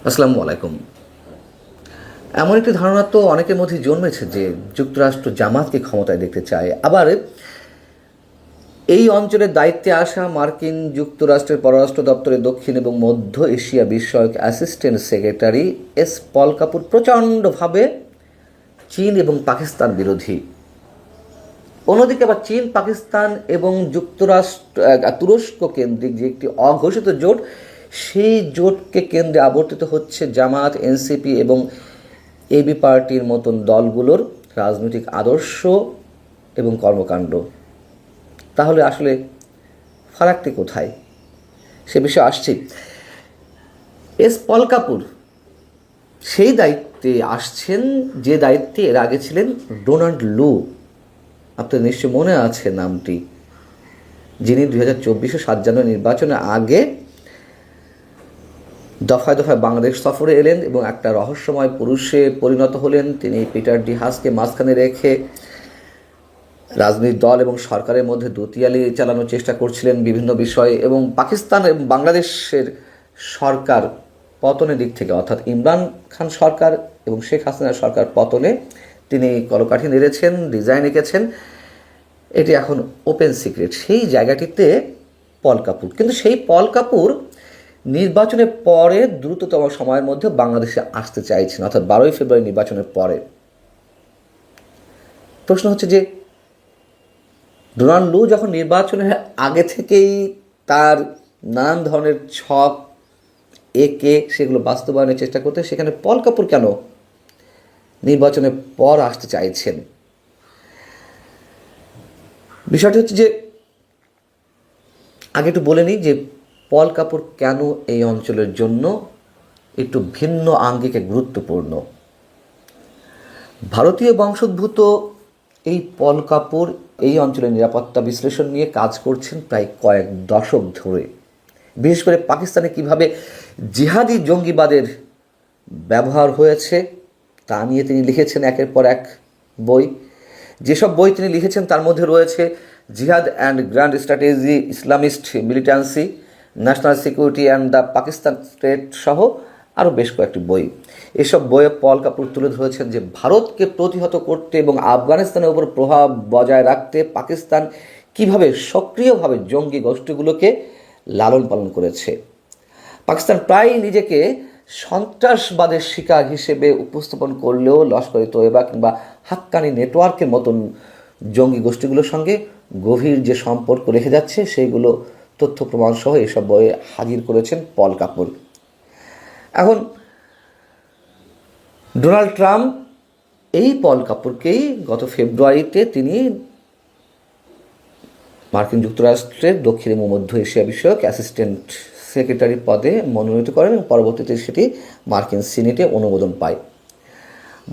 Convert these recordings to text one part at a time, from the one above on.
আসসালামু আলাইকুম। এমন একটি ধারণা তো অনেকের মধ্যে জন্মেছে যে যুক্তরাষ্ট্র জামাতকে ক্ষমতায় দেখতে চায়। আবার এই অঞ্চলের দায়িত্বে আসা মার্কিন যুক্তরাষ্ট্রের পররাষ্ট্র দপ্তরের দক্ষিণ এবং মধ্য এশিয়া বিষয়ক অ্যাসিস্ট্যান্ট সেক্রেটারি এস পল কাপুর প্রচণ্ডভাবে চীন এবং পাকিস্তান বিরোধী। অন্যদিকে আবার চীন, পাকিস্তান এবং যুক্তরাষ্ট্র তুরস্ক কেন্দ্রিক যে একটি অঘোষিত জোট, সেই জোটকে কেন্দ্রে আবর্তিত হচ্ছে জামাত, এনসিপি এবং এবি পার্টির মতন দলগুলোর রাজনৈতিক আদর্শ এবং কর্মকাণ্ড। তাহলে আসলে ফারাকটি কোথায়, সে বিষয়ে আসছি। এস পল কাপুর সেই দায়িত্বে আসছেন যে দায়িত্বে এর আগে ছিলেন ডোনাল্ড লু। আপনার নিশ্চয় মনে আছে নামটি, যিনি 2024 7 জানুয়ারি নির্বাচনের আগে দফায় দফায় বাংলাদেশ সফরে এলেন এবং একটা রহস্যময় পুরুষে পরিণত হলেন। তিনি পিটার ডি হাসকে মাঝখানে রেখে রাজনৈতিক দল এবং সরকারের মধ্যে দুতিয়ালি চালানোর চেষ্টা করছিলেন বিভিন্ন বিষয়ে, এবং পাকিস্তান এবং বাংলাদেশের সরকার পতনের দিক থেকে, অর্থাৎ ইমরান খান সরকার এবং শেখ হাসিনার সরকার পতনে তিনি কলকাঠি নেড়েছেন, ডিজাইন এঁকেছেন। এটি এখন ওপেন সিক্রেট। সেই জায়গাটিতে পল কাপুর, কিন্তু সেই পল কাপুর নির্বাচনের পরে দ্রুততম সময়ের মধ্যে বাংলাদেশে আসতে চাইছেন, অর্থাৎ 12ই ফেব্রুয়ারি নির্বাচনের পরে। প্রশ্ন হচ্ছে যে ডোনাল্ড লু যখন নির্বাচনের আগে থেকেই তার নানান ধরনের ছক এঁকে সেগুলো বাস্তবায়নের চেষ্টা করতে, সেখানে পল কাপুর কেন নির্বাচনের পর আসতে চাইছেন? বিষয়টি হচ্ছে যে আগে একটু বলে নিই যে পল কাপুর কেন এই অঞ্চলের জন্য একটু ভিন্ন আঙ্গিকে গুরুত্বপূর্ণ। ভারতীয় বংশোদ্ভূত এই পল কাপুর এই অঞ্চলের নিরাপত্তা বিশ্লেষণ নিয়ে কাজ করছেন প্রায় কয়েক দশক ধরে। বিশেষ করে পাকিস্তানে কিভাবে জিহাদি জঙ্গিবাদের ব্যবহার হয়েছে তা নিয়ে তিনি লিখেছেন একের পর এক বই। যেসব বই তিনি লিখেছেন তার মধ্যে রয়েছে জিহাদ and grand strategy, Islamist militancy, national security and the Pakistan state সহ আরও বেশ কয়েকটি বই। এসব বইয়ে পল কাপুর তুলে ধরেছেন যে ভারতকে প্রতিহত করতে এবং আফগানিস্তানের উপর প্রভাব বজায় রাখতে পাকিস্তান কিভাবে সক্রিয়ভাবে জঙ্গি গোষ্ঠীগুলোকে লালন পালন করেছে। পাকিস্তান প্রায় নিজেকে সন্ত্রাসবাদের শিকার হিসেবে উপস্থাপন করলেও লস্কর ই তৈয়বা কিংবা হাক্কানি নেটওয়ার্কের মতন জঙ্গি গোষ্ঠীগুলোর সঙ্গে গভীর যে সম্পর্ক রেখে যাচ্ছে সেইগুলো তথ্য প্রমাণ সহ এসব বইয়ে হাজির করেছেন পল কাপুর। এখন ডোনাল্ড ট্রাম্প এই পল কাপুরকেই গত ফেব্রুয়ারিতে তিনি মার্কিন যুক্তরাষ্ট্রের দক্ষিণ এবং মধ্য এশিয়া বিষয়ক অ্যাসিস্ট্যান্ট সেক্রেটারি পদে মনোনীত করেন এবং পরবর্তীতে সেটি মার্কিন সিনেটে অনুমোদন পায়।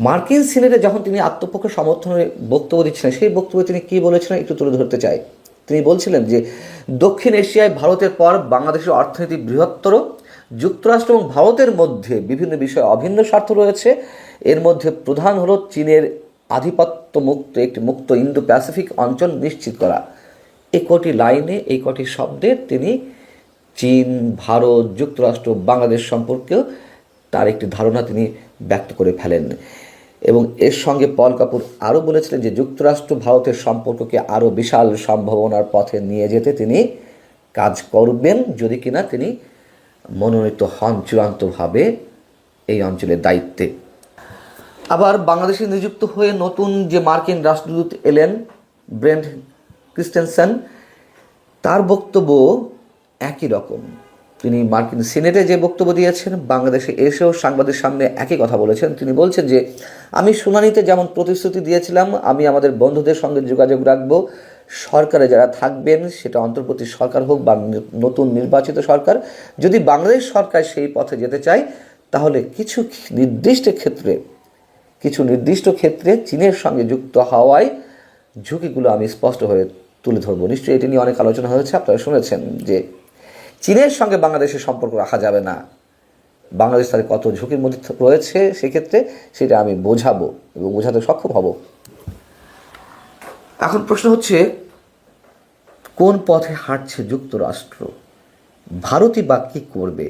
মার্কিন সিনেটে যখন তিনি আত্মপক্ষে সমর্থনের বক্তব্য দিচ্ছিলেন, সেই বক্তব্যে তিনি কী বলেছিলেন একটু তুলে ধরতে চাই। তিনি বলছিলেন যে দক্ষিণ এশিয়ায় ভারতের পর বাংলাদেশের অর্থনীতি বৃহত্তর। যুক্তরাষ্ট্র এবং ভারতের মধ্যে বিভিন্ন বিষয়ে অভিন্ন স্বার্থ রয়েছে। এর মধ্যে প্রধান হলো চীনের আধিপত্য মুক্ত একটি মুক্ত ইন্দো প্যাসিফিক অঞ্চল নিশ্চিত করা। এই কটি লাইনে, এই কটি শব্দে তিনি চীন, ভারত, যুক্তরাষ্ট্র, বাংলাদেশ সম্পর্কেও তার একটি ধারণা তিনি ব্যক্ত করে ফেলেন। এবং এর সঙ্গে পল কাপুর আরও বলেছিলেন যে যুক্তরাষ্ট্র ভারতের সম্পর্ককে আরও বিশাল সম্ভাবনার পথে নিয়ে যেতে তিনি কাজ করবেন, যদি কিনা তিনি মনোনীত হন চূড়ান্তভাবে এই অঞ্চলের দায়িত্বে। আবার বাংলাদেশে নিযুক্ত হয়ে নতুন যে মার্কিন রাষ্ট্রদূত এলেন ব্রেন্ট ক্রিস্টেনসেন, তার বক্তব্য একই রকম। তিনি মার্কিন সিনেটে যে বক্তব্য দিয়েছেন, বাংলাদেশে এসেও সাংবাদিকদের সামনে একই কথা বলেছেন। তিনি বলছেন যে আমি শুনানিতে যেমন প্রতিশ্রুতি দিয়েছিলাম আমি আমাদের বন্ধুদের সঙ্গে যোগাযোগ রাখব। সরকারে যারা থাকবেন, সেটা অন্তর্বর্তী সরকার হোক বা নতুন নির্বাচিত সরকার, যদি বাংলাদেশ সরকার সেই পথে যেতে চায় তাহলে কিছু নির্দিষ্ট ক্ষেত্রে চীনের সঙ্গে যুক্ত হওয়ায় ঝুঁকিগুলো আমি স্পষ্টভাবে তুলে ধরবো। নিশ্চয়ই এটি নিয়ে অনেক আলোচনা হয়েছে, আপনারা শুনেছেন যে চীনের সঙ্গে বাংলাদেশের সম্পর্ক রাখা যাবে না। বাংলাদেশ তাদের কত ঝুঁকির মধ্যে রয়েছে সেক্ষেত্রে সেটা আমি বোঝাবো এবং বোঝাতে সক্ষম হব। এখন প্রশ্ন হচ্ছে কোন পথে হাঁটছে যুক্তরাষ্ট্র? ভারতই বা কী করবে?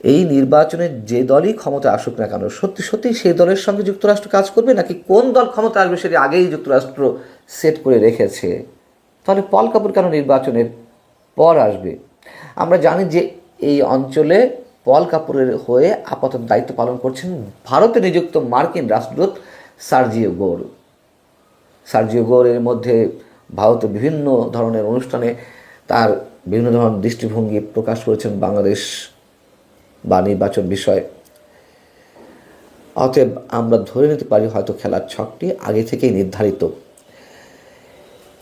এই নির্বাচনে যে দলই ক্ষমতা আসুক না কেন সত্যি সত্যি সেই দলের সঙ্গে যুক্তরাষ্ট্র কাজ করবে, নাকি কোন দল ক্ষমতা আসবে সেটি আগেই যুক্তরাষ্ট্র সেট করে রেখেছে? তাহলে পল কাপুর কেন নির্বাচনের পর আসবে? আমরা জানি যে এই অঞ্চলে পল কাপুরের হয়ে আপাতত দায়িত্ব পালন করছেন ভারতে নিযুক্ত মার্কিন রাষ্ট্রদূত সার্জিও গোরের মধ্যে ভারতের বিভিন্ন ধরনের অনুষ্ঠানে তার বিভিন্ন ধরনের দৃষ্টিভঙ্গি প্রকাশ করেছেন বাংলাদেশ বা নির্বাচন বিষয়ে। অতএব আমরা ধরে নিতে পারি হয়তো খেলার ছকটি আগে থেকেই নির্ধারিত।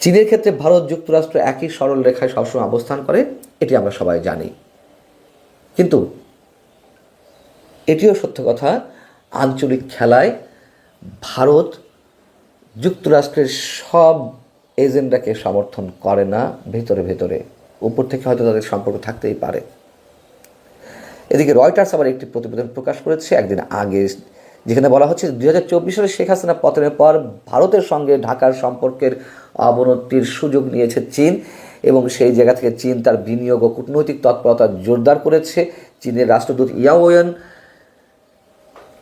চীনের ক্ষেত্রে ভারত যুক্তরাষ্ট্র একই সরল রেখায় সবসময় অবস্থান করে, এটি আমরা সবাই জানি। কিন্তু এটিও সত্য কথা, আঞ্চলিক খেলায় ভারত যুক্তরাষ্ট্রের সব এজেন্ডাকে সমর্থন করে না। ভেতরে ভেতরে উপর থেকে হয়তো তাদের সম্পর্ক থাকতেই পারে। এদিকে রয়টার্স আবার একটি প্রতিবেদন প্রকাশ করেছে একদিন আগে, যেখানে বলা হচ্ছে 2024 সালে শেখ হাসিনা পতনের পর ভারতের সঙ্গে ঢাকার সম্পর্কের অবনতির সুযোগ নিয়েছে চীন, এবং সেই জায়গা থেকে চীন তার বিনিয়োগ ও কূটনৈতিক তৎপরতা জোরদার করেছে। চীনের রাষ্ট্রদূত ইয়াওয়েন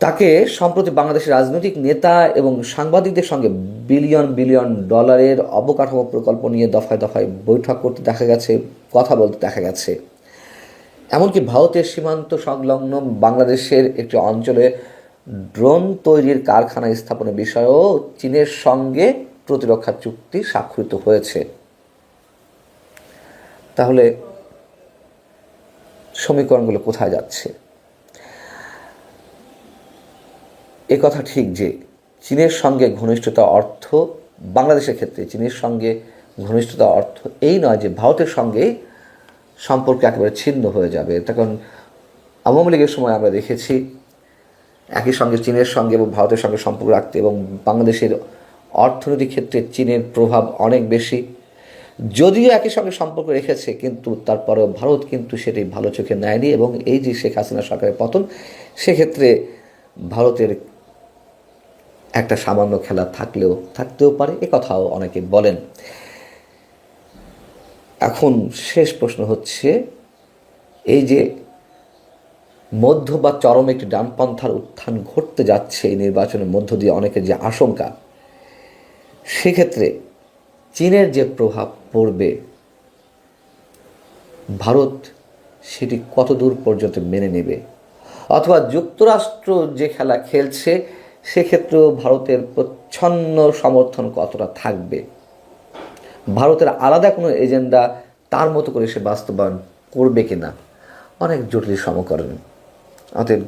তাকে সম্প্রতি বাংলাদেশের রাজনৈতিক নেতা এবং সাংবাদিকদের সঙ্গে বিলিয়ন বিলিয়ন ডলারের অবকাঠামো প্রকল্প নিয়ে দফায় দফায় বৈঠক করতে দেখা গেছে, কথা বলতে দেখা গেছে। এমনকি ভারতের সীমান্ত সংলগ্ন বাংলাদেশের একটি অঞ্চলে ড্রোন তৈরির কারখানা স্থাপনের বিষয়েও চীনের সঙ্গে প্রতিরক্ষা চুক্তি স্বাক্ষরিত হয়েছে। তাহলে সমীকরণগুলো কোথায় যাচ্ছে? এ কথা ঠিক যে চীনের সঙ্গে ঘনিষ্ঠতা অর্থ, বাংলাদেশের ক্ষেত্রে চীনের সঙ্গে ঘনিষ্ঠতা অর্থ এই নয় যে ভারতের সঙ্গে সম্পর্ক একেবারে ছিন্ন হয়ে যাবে। তখন আওয়ামী লীগের সময় আমরা দেখেছি একই সঙ্গে চীনের সঙ্গে এবং ভারতের সঙ্গে সম্পর্ক রাখতে, এবং বাংলাদেশের অর্থনৈতিক ক্ষেত্রে চীনের প্রভাব অনেক বেশি। যদিও একই সঙ্গে সম্পর্ক রেখেছে, কিন্তু তারপরেও ভারত কিন্তু সেটি ভালো চোখে নেয়নি, এবং এই যে শেখ হাসিনা সরকারের পতন, সেক্ষেত্রে ভারতের একটা সামান্য খেলা থাকতেও পারে, এ কথাও অনেকে বলেন। এখন শেষ প্রশ্ন হচ্ছে, এই যে মধ্য বা চরম একটি ডানপন্থার উত্থান ঘটতে যাচ্ছে এই নির্বাচনের মধ্য দিয়ে, অনেকের যে আশঙ্কা, সেক্ষেত্রে চীনের যে প্রভাব পড়বে, ভারত সেটি কত দূর পর্যন্ত মেনে নেবে, অথবা যুক্তরাষ্ট্র যে খেলা খেলছে সেক্ষেত্রেও ভারতের প্রচ্ছন্ন সমর্থন কতটা থাকবে, ভারতের আলাদা কোনো এজেন্ডা তার মতো করে সে বাস্তবায়ন করবে কিনা, অনেক জটিল সমীকরণ। অতএব